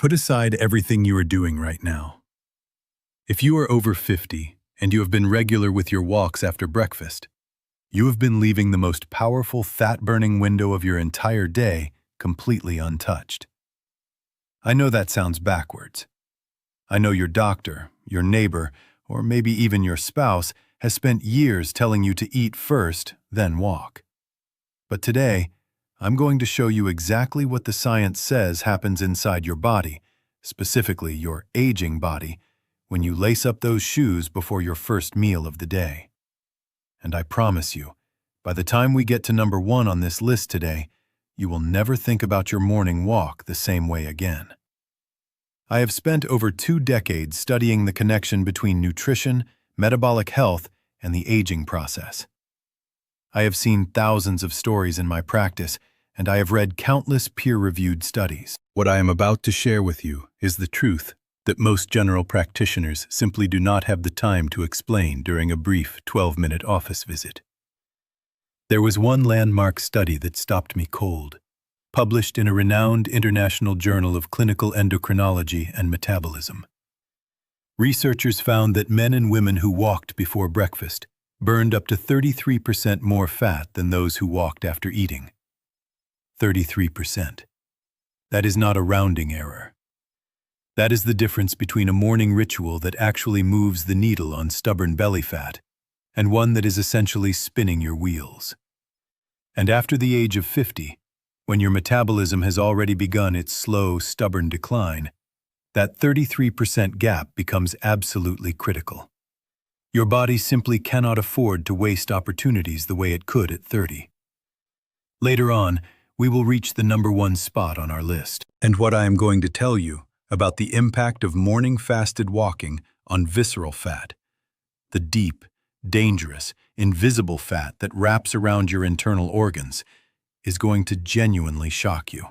Put aside everything you are doing right now. If you are over 50 and you have been regular with your walks after breakfast, you have been leaving the most powerful fat-burning window of your entire day completely untouched. I know that sounds backwards. I know your doctor, your neighbor, or maybe even your spouse has spent years telling you to eat first, then walk. But today, I'm going to show you exactly what the science says happens inside your body, specifically your aging body, when you lace up those shoes before your first meal of the day. And I promise you, by the time we get to number 1 on this list today, you will never think about your morning walk the same way again. I have spent over 2 decades studying the connection between nutrition, metabolic health, and the aging process. I have seen thousands of stories in my practice, and I have read countless peer-reviewed studies. What I am about to share with you is the truth that most general practitioners simply do not have the time to explain during a brief 12-minute office visit. There was one landmark study that stopped me cold, published in a renowned international journal of clinical endocrinology and metabolism. Researchers found that men and women who walked before breakfast burned up to 33% more fat than those who walked after eating. 33%. That is not a rounding error. That is the difference between a morning ritual that actually moves the needle on stubborn belly fat and one that is essentially spinning your wheels. And after the age of 50, when your metabolism has already begun its slow, stubborn decline, that 33% gap becomes absolutely critical. Your body simply cannot afford to waste opportunities the way it could at 30. Later on, we will reach the number 1 spot on our list. And what I am going to tell you about the impact of morning fasted walking on visceral fat, the deep, dangerous, invisible fat that wraps around your internal organs, is going to genuinely shock you.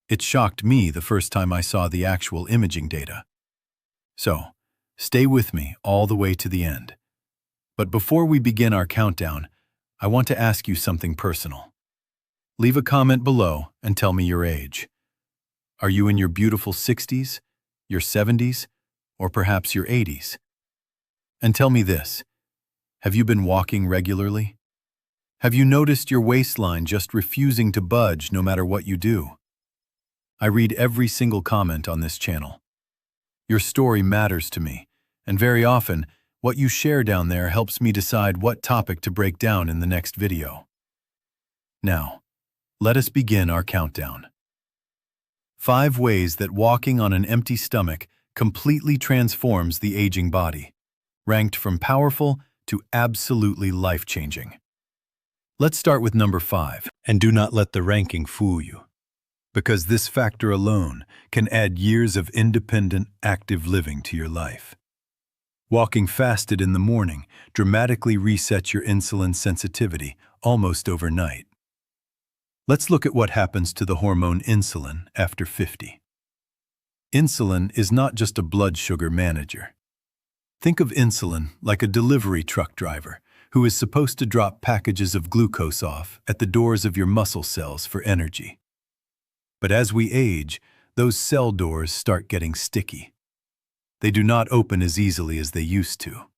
It shocked me the first time I saw the actual imaging data. So, stay with me all the way to the end. But before we begin our countdown, I want to ask you something personal. Leave a comment below and tell me your age. Are you in your beautiful 60s, your 70s, or perhaps your 80s? And tell me this, have you been walking regularly? Have you noticed your waistline just refusing to budge no matter what you do? I read every single comment on this channel. Your story matters to me, and very often, what you share down there helps me decide what topic to break down in the next video. Now, let us begin our countdown. 5 ways that walking on an empty stomach completely transforms the aging body, ranked from powerful to absolutely life-changing. Let's start with number 5, and do not let the ranking fool you, because this factor alone can add years of independent, active living to your life. Walking fasted in the morning dramatically resets your insulin sensitivity almost overnight. Let's look at what happens to the hormone insulin after 50. Insulin is not just a blood sugar manager. Think of insulin like a delivery truck driver who is supposed to drop packages of glucose off at the doors of your muscle cells for energy. But as we age, those cell doors start getting sticky. They do not open as easily as they used to.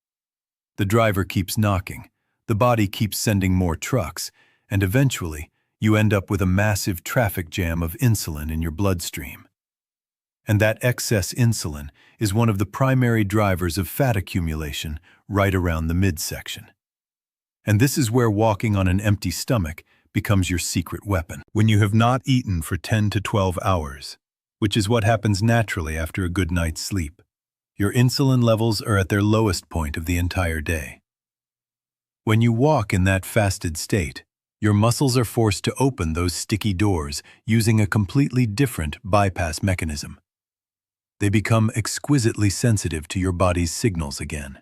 The driver keeps knocking, the body keeps sending more trucks, and eventually, you end up with a massive traffic jam of insulin in your bloodstream. And that excess insulin is one of the primary drivers of fat accumulation right around the midsection. And this is where walking on an empty stomach becomes your secret weapon. When you have not eaten for 10 to 12 hours, which is what happens naturally after a good night's sleep, your insulin levels are at their lowest point of the entire day. When you walk in that fasted state, your muscles are forced to open those sticky doors using a completely different bypass mechanism. They become exquisitely sensitive to your body's signals again.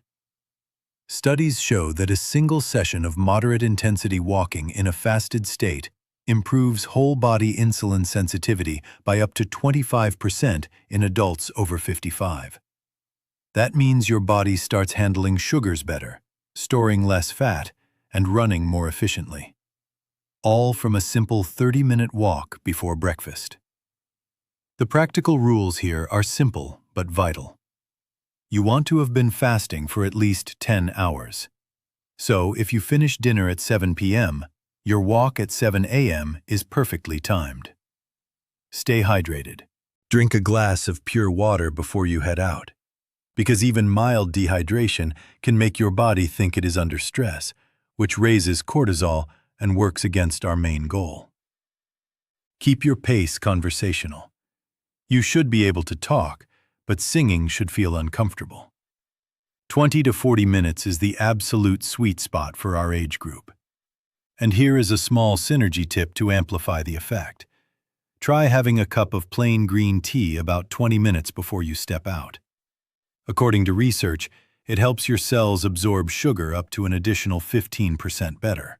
Studies show that a single session of moderate-intensity walking in a fasted state improves whole-body insulin sensitivity by up to 25% in adults over 55. That means your body starts handling sugars better, storing less fat, and running more efficiently. All from a simple 30-minute walk before breakfast. The practical rules here are simple but vital. You want to have been fasting for at least 10 hours. So if you finish dinner at 7 p.m., your walk at 7 a.m. is perfectly timed. Stay hydrated. Drink a glass of pure water before you head out, because even mild dehydration can make your body think it is under stress, which raises cortisol and works against our main goal. Keep your pace conversational. You should be able to talk, but singing should feel uncomfortable. 20 to 40 minutes is the absolute sweet spot for our age group. And here is a small synergy tip to amplify the effect. Try having a cup of plain green tea about 20 minutes before you step out. According to research, it helps your cells absorb sugar up to an additional 15% better.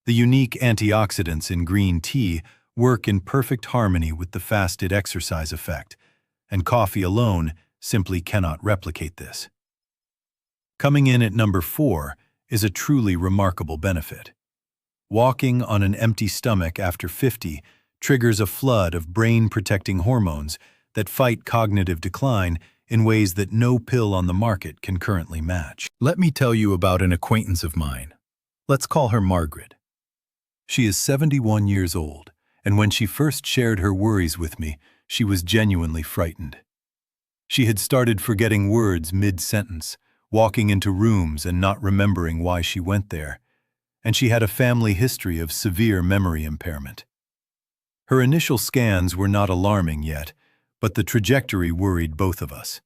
The unique antioxidants in green tea work in perfect harmony with the fasted exercise effect, and coffee alone simply cannot replicate this. Coming in at number 4 is a truly remarkable benefit. Walking on an empty stomach after 50 triggers a flood of brain-protecting hormones that fight cognitive decline in ways that no pill on the market can currently match. Let me tell you about an acquaintance of mine. Let's call her Margaret. She is 71 years old, and when she first shared her worries with me, she was genuinely frightened. She had started forgetting words mid-sentence, walking into rooms and not remembering why she went there, and she had a family history of severe memory impairment. Her initial scans were not alarming yet, but the trajectory worried both of us.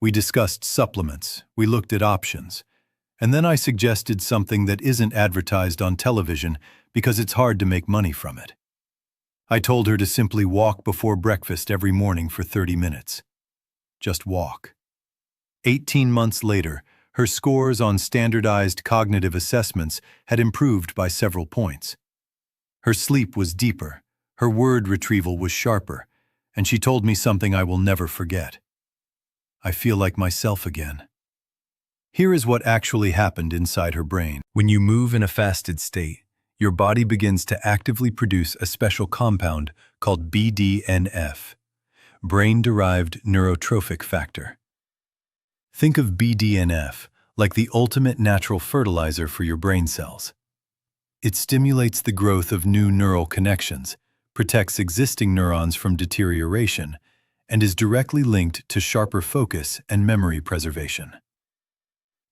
We discussed supplements, we looked at options, and then I suggested something that isn't advertised on television because it's hard to make money from it. I told her to simply walk before breakfast every morning for 30 minutes. Just walk. 18 months later, her scores on standardized cognitive assessments had improved by several points. Her sleep was deeper, her word retrieval was sharper, and she told me something I will never forget. I feel like myself again. Here is what actually happened inside her brain. When you move in a fasted state, your body begins to actively produce a special compound called BDNF, brain-derived neurotrophic factor. Think of BDNF like the ultimate natural fertilizer for your brain cells. It stimulates the growth of new neural connections, protects existing neurons from deterioration, and is directly linked to sharper focus and memory preservation.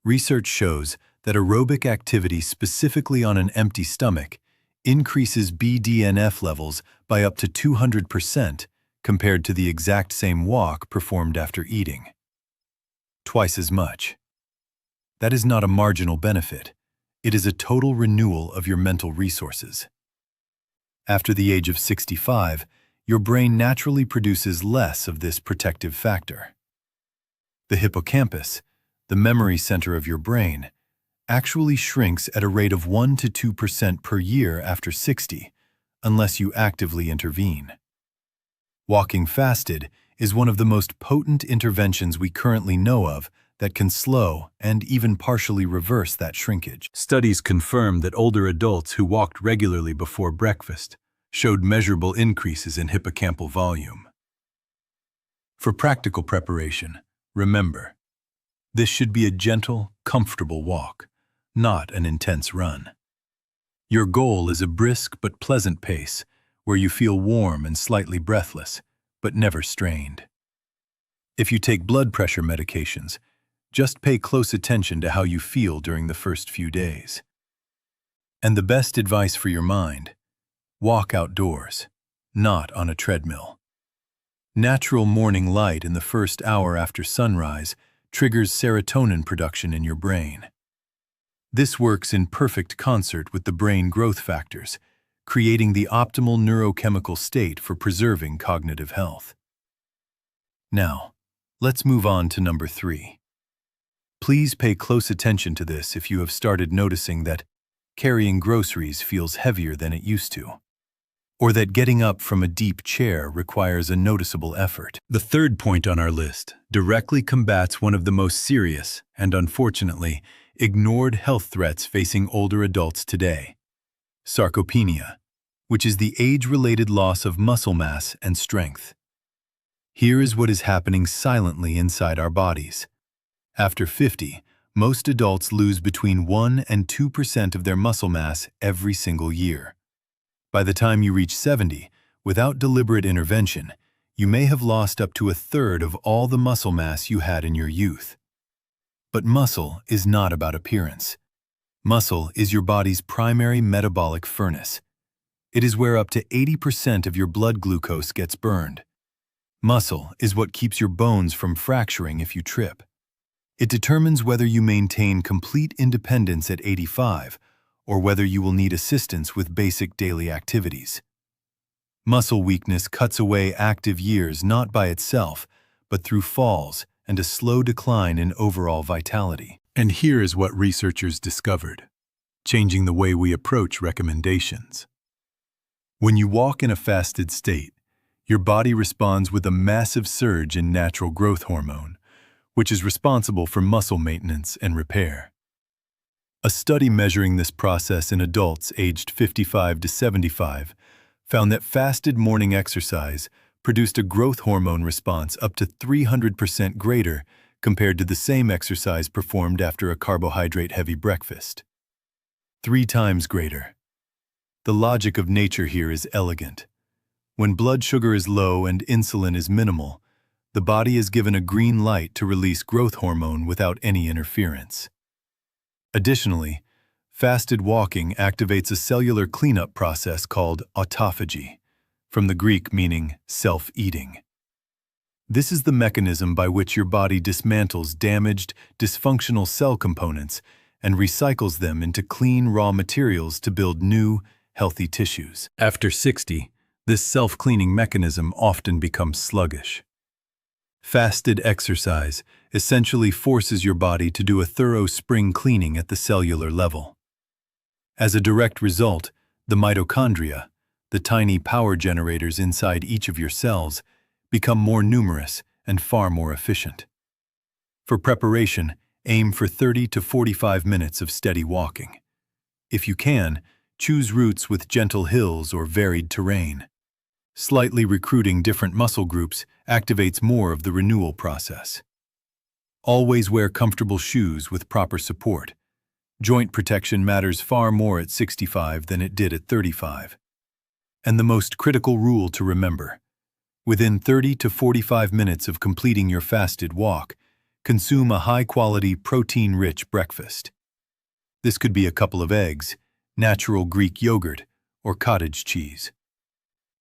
Research shows that aerobic activity specifically on an empty stomach increases BDNF levels by up to 200% compared to the exact same walk performed after eating. Twice as much. That is not a marginal benefit. It is a total renewal of your mental resources. After the age of 65, your brain naturally produces less of this protective factor. The hippocampus, the memory center of your brain, actually shrinks at a rate of 1 to 2% per year after 60, unless you actively intervene. Walking fasted is one of the most potent interventions we currently know of that can slow and even partially reverse that shrinkage. Studies confirm that older adults who walked regularly before breakfast showed measurable increases in hippocampal volume. For practical preparation, remember, this should be a gentle, comfortable walk, not an intense run. Your goal is a brisk but pleasant pace where you feel warm and slightly breathless, but never strained. If you take blood pressure medications, just pay close attention to how you feel during the first few days. And the best advice for your mind: walk outdoors, not on a treadmill. Natural morning light in the first hour after sunrise triggers serotonin production in your brain. This works in perfect concert with the brain growth factors, creating the optimal neurochemical state for preserving cognitive health. Now, let's move on to number 3. Please pay close attention to this if you have started noticing that carrying groceries feels heavier than it used to, or that getting up from a deep chair requires a noticeable effort. The third point on our list directly combats one of the most serious and, unfortunately, ignored health threats facing older adults today: sarcopenia, which is the age-related loss of muscle mass and strength. Here is what is happening silently inside our bodies. After 50, most adults lose between 1 and 2% of their muscle mass every single year. By the time you reach 70, without deliberate intervention, you may have lost up to a third of all the muscle mass you had in your youth. But muscle is not about appearance. Muscle is your body's primary metabolic furnace. It is where up to 80% of your blood glucose gets burned. Muscle is what keeps your bones from fracturing if you trip. It determines whether you maintain complete independence at 85 or whether you will need assistance with basic daily activities. Muscle weakness cuts away active years not by itself, but through falls and a slow decline in overall vitality. And here is what researchers discovered, changing the way we approach recommendations. When you walk in a fasted state, your body responds with a massive surge in natural growth hormone, which is responsible for muscle maintenance and repair. A study measuring this process in adults aged 55 to 75 found that fasted morning exercise produced a growth hormone response up to 300% greater compared to the same exercise performed after a carbohydrate-heavy breakfast. 3 times greater. The logic of nature here is elegant. When blood sugar is low and insulin is minimal, the body is given a green light to release growth hormone without any interference. Additionally, fasted walking activates a cellular cleanup process called autophagy, from the Greek meaning self-eating. This is the mechanism by which your body dismantles damaged, dysfunctional cell components and recycles them into clean raw materials to build new, healthy tissues. After 60, this self-cleaning mechanism often becomes sluggish. Fasted exercise essentially forces your body to do a thorough spring cleaning at the cellular level. As a direct result, the mitochondria, the tiny power generators inside each of your cells, become more numerous and far more efficient. For preparation, aim for 30 to 45 minutes of steady walking. If you can, choose routes with gentle hills or varied terrain. Slightly recruiting different muscle groups activates more of the renewal process. Always wear comfortable shoes with proper support. Joint protection matters far more at 65 than it did at 35. And the most critical rule to remember: within 30 to 45 minutes of completing your fasted walk, consume a high-quality, protein-rich breakfast. This could be a couple of eggs, natural Greek yogurt, or cottage cheese.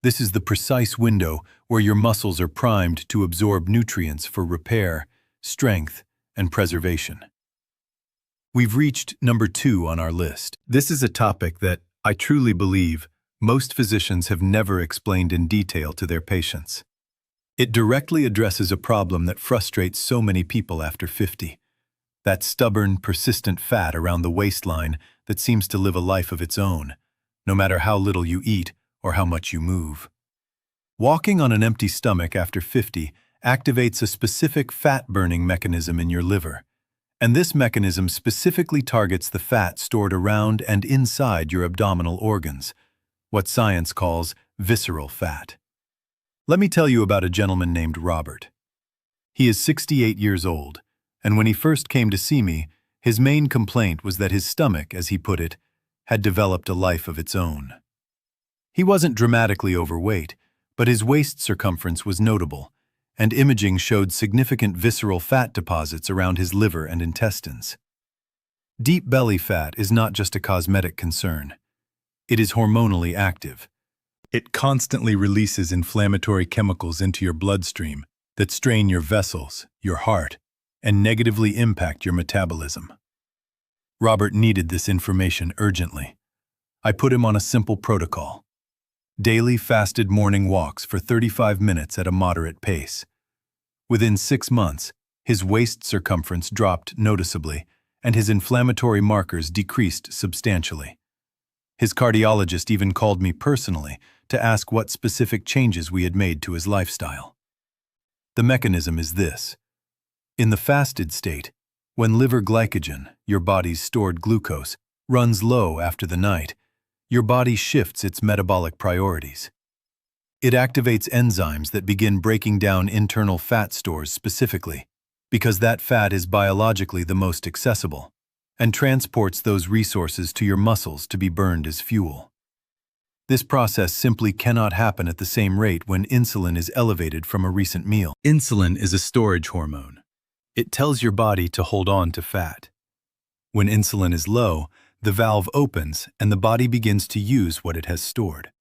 This is the precise window where your muscles are primed to absorb nutrients for repair, strength, and preservation. We've reached number 2 on our list. This is a topic that, I truly believe, most physicians have never explained in detail to their patients. It directly addresses a problem that frustrates so many people after 50. That stubborn, persistent fat around the waistline that seems to live a life of its own, no matter how little you eat or how much you move. Walking on an empty stomach after 50 activates a specific fat-burning mechanism in your liver, and this mechanism specifically targets the fat stored around and inside your abdominal organs, what science calls visceral fat. Let me tell you about a gentleman named Robert. He is 68 years old, and when he first came to see me, his main complaint was that his stomach, as he put it, had developed a life of its own. He wasn't dramatically overweight, but his waist circumference was notable, and imaging showed significant visceral fat deposits around his liver and intestines. Deep belly fat is not just a cosmetic concern. It is hormonally active. It constantly releases inflammatory chemicals into your bloodstream that strain your vessels, your heart, and negatively impact your metabolism. Robert needed this information urgently. I put him on a simple protocol: daily fasted morning walks for 35 minutes at a moderate pace. Within 6 months, his waist circumference dropped noticeably, and his inflammatory markers decreased substantially. His cardiologist even called me personally to ask what specific changes we had made to his lifestyle. The mechanism is this. In the fasted state, when liver glycogen, your body's stored glucose, runs low after the night, your body shifts its metabolic priorities. It activates enzymes that begin breaking down internal fat stores specifically, because that fat is biologically the most accessible, and transports those resources to your muscles to be burned as fuel. This process simply cannot happen at the same rate when insulin is elevated from a recent meal. Insulin is a storage hormone. It tells your body to hold on to fat. When insulin is low, the valve opens and the body begins to use what it has stored.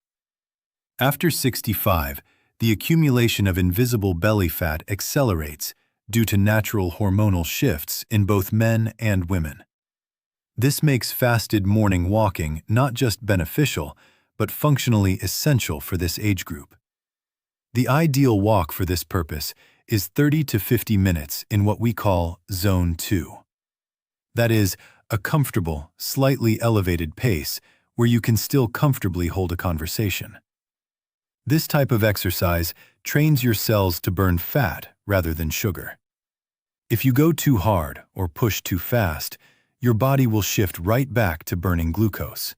After 65, the accumulation of invisible belly fat accelerates due to natural hormonal shifts in both men and women. This makes fasted morning walking not just beneficial, but functionally essential for this age group. The ideal walk for this purpose is 30 to 50 minutes in what we call Zone 2. That is, a comfortable, slightly elevated pace where you can still comfortably hold a conversation. This type of exercise trains your cells to burn fat rather than sugar. If you go too hard or push too fast, your body will shift right back to burning glucose.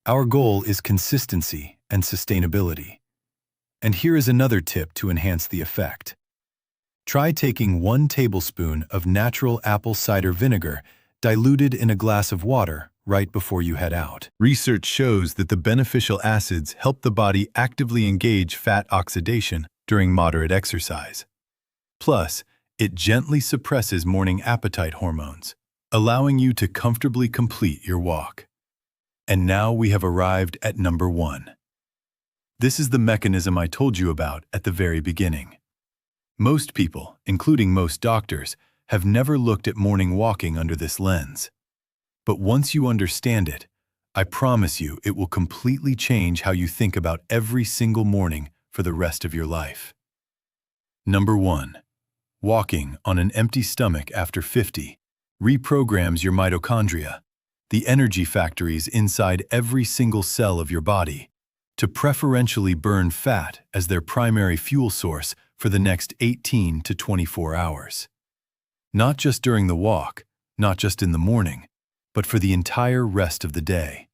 Our goal is consistency and sustainability. And here is another tip to enhance the effect. Try taking 1 tablespoon of natural apple cider vinegar diluted in a glass of water right before you head out. Research shows that the beneficial acids help the body actively engage fat oxidation during moderate exercise. Plus, it gently suppresses morning appetite hormones, allowing you to comfortably complete your walk. And now we have arrived at number 1. This is the mechanism I told you about at the very beginning. Most people, including most doctors, have never looked at morning walking under this lens. But once you understand it, I promise you it will completely change how you think about every single morning for the rest of your life. Number 1. Walking on an empty stomach after 50 reprograms your mitochondria, the energy factories inside every single cell of your body, to preferentially burn fat as their primary fuel source for the next 18 to 24 hours. Not just during the walk, not just in the morning, but for the entire rest of the day.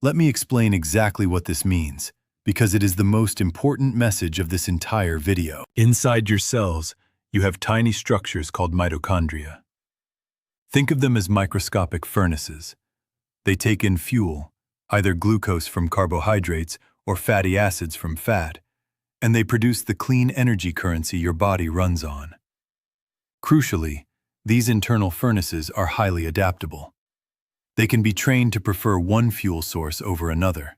Let me explain exactly what this means, because it is the most important message of this entire video. Inside your cells, you have tiny structures called mitochondria. Think of them as microscopic furnaces. They take in fuel, either glucose from carbohydrates or fatty acids from fat, and they produce the clean energy currency your body runs on. Crucially, these internal furnaces are highly adaptable. They can be trained to prefer one fuel source over another.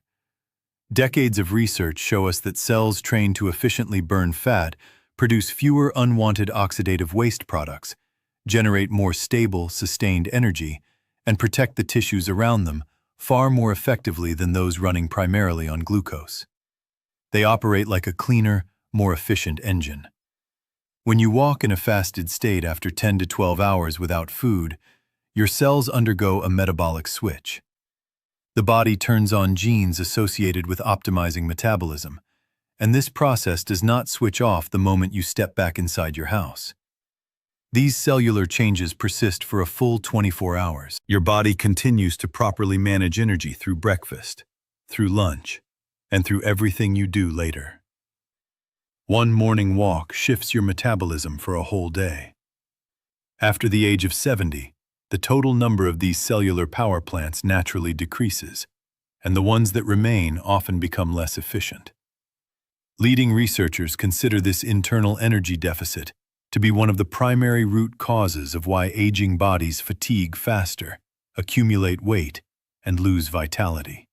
Decades of research show us that cells trained to efficiently burn fat produce fewer unwanted oxidative waste products, generate more stable, sustained energy, and protect the tissues around them far more effectively than those running primarily on glucose. They operate like a cleaner, more efficient engine. When you walk in a fasted state after 10 to 12 hours without food, your cells undergo a metabolic switch. The body turns on genes associated with optimizing metabolism, and this process does not switch off the moment you step back inside your house. These cellular changes persist for a full 24 hours. Your body continues to properly manage energy through breakfast, through lunch, and through everything you do later. One morning walk shifts your metabolism for a whole day. After the age of 70, the total number of these cellular power plants naturally decreases, and the ones that remain often become less efficient. Leading researchers consider this internal energy deficit to be one of the primary root causes of why aging bodies fatigue faster, accumulate weight, and lose vitality.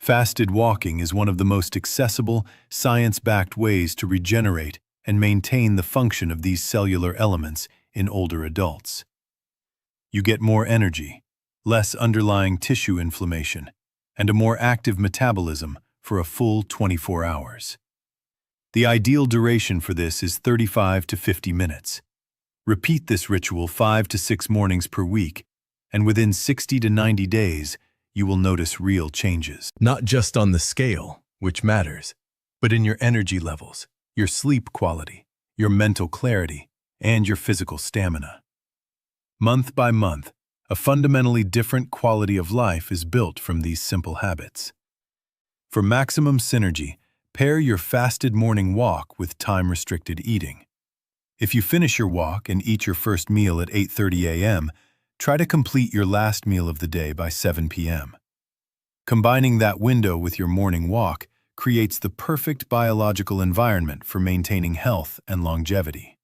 Fasted walking is one of the most accessible, science-backed ways to regenerate and maintain the function of these cellular elements in older adults. You get more energy, less underlying tissue inflammation, and a more active metabolism for a full 24 hours. The ideal duration for this is 35 to 50 minutes. Repeat this ritual 5 to 6 mornings per week, and within 60 to 90 days, you will notice real changes. Not just on the scale, which matters, but in your energy levels, your sleep quality, your mental clarity, and your physical stamina. Month by month, a fundamentally different quality of life is built from these simple habits. For maximum synergy, Pair your fasted morning walk with time-restricted eating. If you finish your walk and eat your first meal at 8:30 a.m., try to complete your last meal of the day by 7 p.m. Combining that window with your morning walk creates the perfect biological environment for maintaining health and longevity.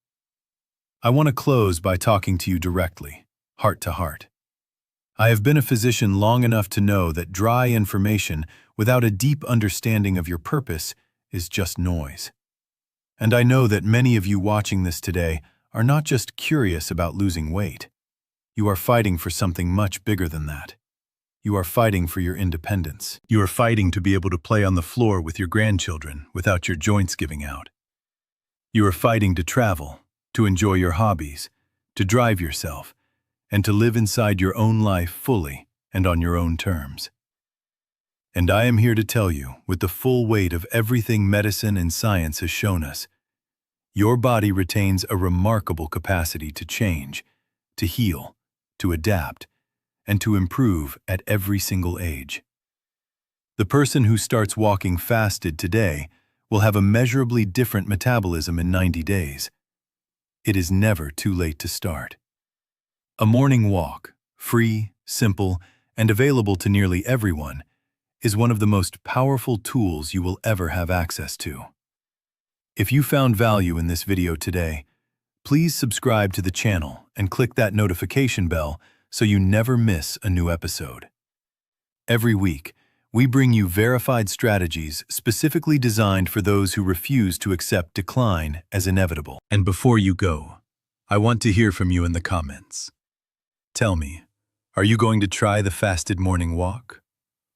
I want to close by talking to you directly, heart to heart. I have been a physician long enough to know that dry information without a deep understanding of your purpose is just noise. And I know that many of you watching this today are not just curious about losing weight. You are fighting for something much bigger than that. You are fighting for your independence. You are fighting to be able to play on the floor with your grandchildren without your joints giving out. You are fighting to travel, to enjoy your hobbies, to drive yourself, and to live inside your own life fully and on your own terms. And I am here to tell you, with the full weight of everything medicine and science has shown us, your body retains a remarkable capacity to change, to heal, to adapt, and to improve at every single age. The person who starts walking fasted today will have a measurably different metabolism in 90 days. It is never too late to start. A morning walk, free, simple, and available to nearly everyone, is one of the most powerful tools you will ever have access to. If you found value in this video today, please subscribe to the channel and click that notification bell so you never miss a new episode. Every week, we bring you verified strategies specifically designed for those who refuse to accept decline as inevitable. And before you go, I want to hear from you in the comments. Tell me, are you going to try the fasted morning walk?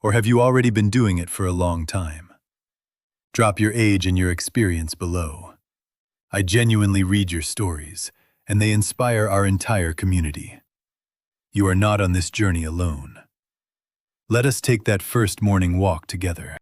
Or have you already been doing it for a long time? Drop your age and your experience below. I genuinely read your stories, and they inspire our entire community. You are not on this journey alone. Let us take that first morning walk together.